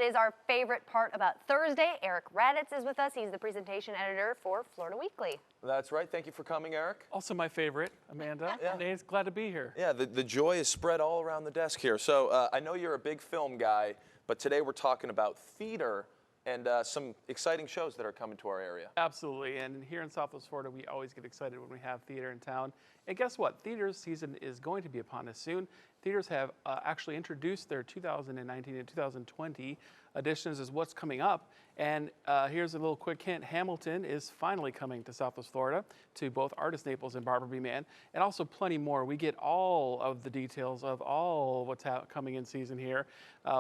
is our favorite part about Thursday. Eric Raditz is with us. He's the presentation editor for Florida Weekly. That's right. Thank you for coming, Eric. Also my favorite, Amanda. Yeah. Nate's glad to be here. Yeah, the joy is spread all around the desk here. So I know you're a big film guy, but today we're talking about theater and some exciting shows that are coming to our area. Absolutely, and here in Southwest Florida, we always get excited when we have theater in town. And guess what? Theater season is going to be upon us soon. Theaters have actually introduced their 2019 and 2020 editions as what's coming up. And here's a little quick hint. Hamilton is finally coming to Southwest Florida to both Artist Naples and Barbara B. Mann, and also plenty more. We get all of the details of all what's coming in season here.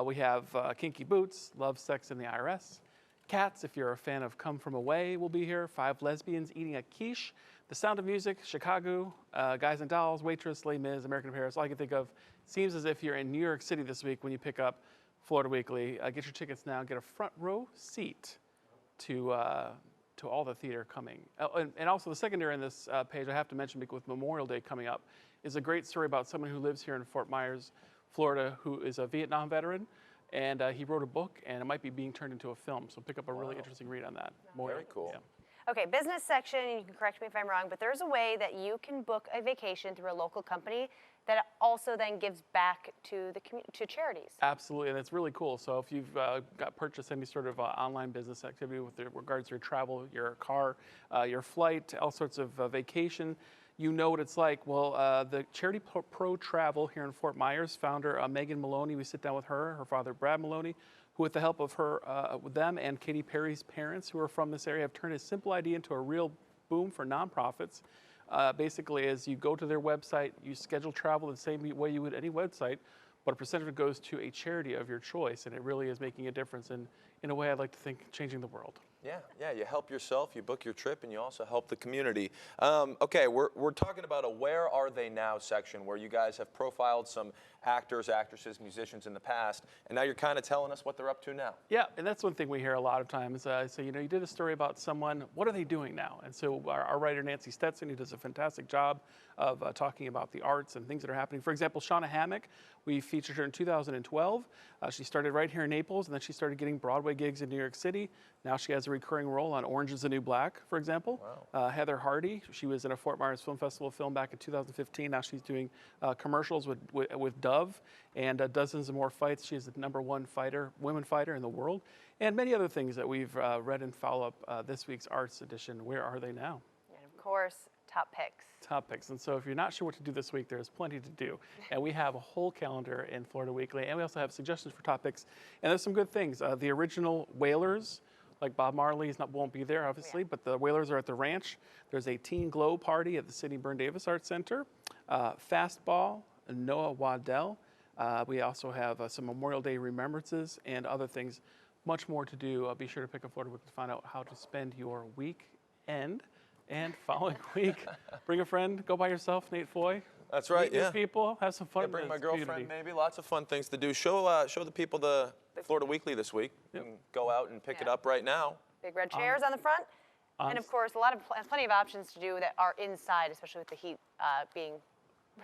We have Kinky Boots, Love, Sex, and the IRS. Cats, if you're a fan of Come From Away, will be here. 5 Lesbians Eating a Quiche. The Sound of Music, Chicago, Guys and Dolls, Waitress, Les Mis, American in Paris. All I can think of. Seems as if you're in New York City this week when you pick up Florida Weekly. Get your tickets now. Get a front row seat to all the theater coming. And also the secondary in this page, I have to mention, with Memorial Day coming up, is a great story about someone who lives here in Fort Myers, Florida, who is a Vietnam veteran. And he wrote a book, and it might be being turned into a film. So pick up a really interesting read on that. Very cool. Yeah. Okay, business section, and you can correct me if I'm wrong, but there's a way that you can book a vacation through a local company that also then gives back to the to charities. Absolutely, and it's really cool. So if you've purchased any sort of online business activity with regards to your travel, your car, your flight, all sorts of vacation, you know what it's like. Well, the Charity Pro Travel here in Fort Myers, founder Megan Maloney, we sit down with her father Brad Maloney, who with the help of with them and Katy Perry's parents, who are from this area, have turned a simple idea into a real boom for nonprofits. Basically, as you go to their website, you schedule travel the same way you would any website, but a percentage of it goes to a charity of your choice, and it really is making a difference. And in a way, I'd like to think changing the world. Yeah, you help yourself, you book your trip, and you also help the community. Okay, we're talking about a Where Are They Now section where you guys have profiled some actors, actresses, musicians in the past, and now you're kind of telling us what they're up to now. Yeah, and that's one thing we hear a lot of times. So, you know, you did a story about someone, what are they doing now? And so our writer, Nancy Stetson, who does a fantastic job of talking about the arts and things that are happening. For example, Shauna Hammock, we featured her in 2012. She started right here in Naples, and then she started getting Broadway gigs in New York City. Now she has a recurring role on Orange is the New Black, for example. Wow. Heather Hardy, she was in a Fort Myers Film Festival film back in 2015. Now she's doing commercials with Dove and dozens of more fights. She is the #1 women fighter in the world, and many other things that we've read and follow up this week's Arts Edition. Where Are They Now? And of course, top picks. Top picks. And so if you're not sure what to do this week, there's plenty to do. And we have a whole calendar in Florida Weekly, and we also have suggestions for topics. And there's some good things. The original Whalers, like Bob Marley won't be there, obviously, but the Whalers are at the ranch. There's a Teen Glow party at the Sidney Byrne Davis Arts Center. Fastball, Noah Waddell. We also have some Memorial Day remembrances and other things. Much more to do. Be sure to pick up Florida Weekly to find out how to spend your weekend. And following week, bring a friend, go by yourself, Nate Foy. That's right, Meet people, have some fun. Yeah, bring my girlfriend, community. maybe. Lots of fun things to do. Show the people the Florida Weekly this week. You can go out and pick it up right now. Big red chairs on the front. And of course, plenty of options to do that are inside, especially with the heat being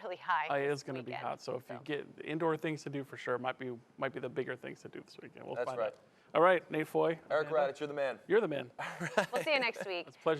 really high. It is going to be hot, so if you get indoor things to do, for sure, might be the bigger things to do this weekend. We'll That's find right. out. All right, Nate Foy. Eric Raditz, you're the man. You're the man. We'll see you next week. It's a pleasure.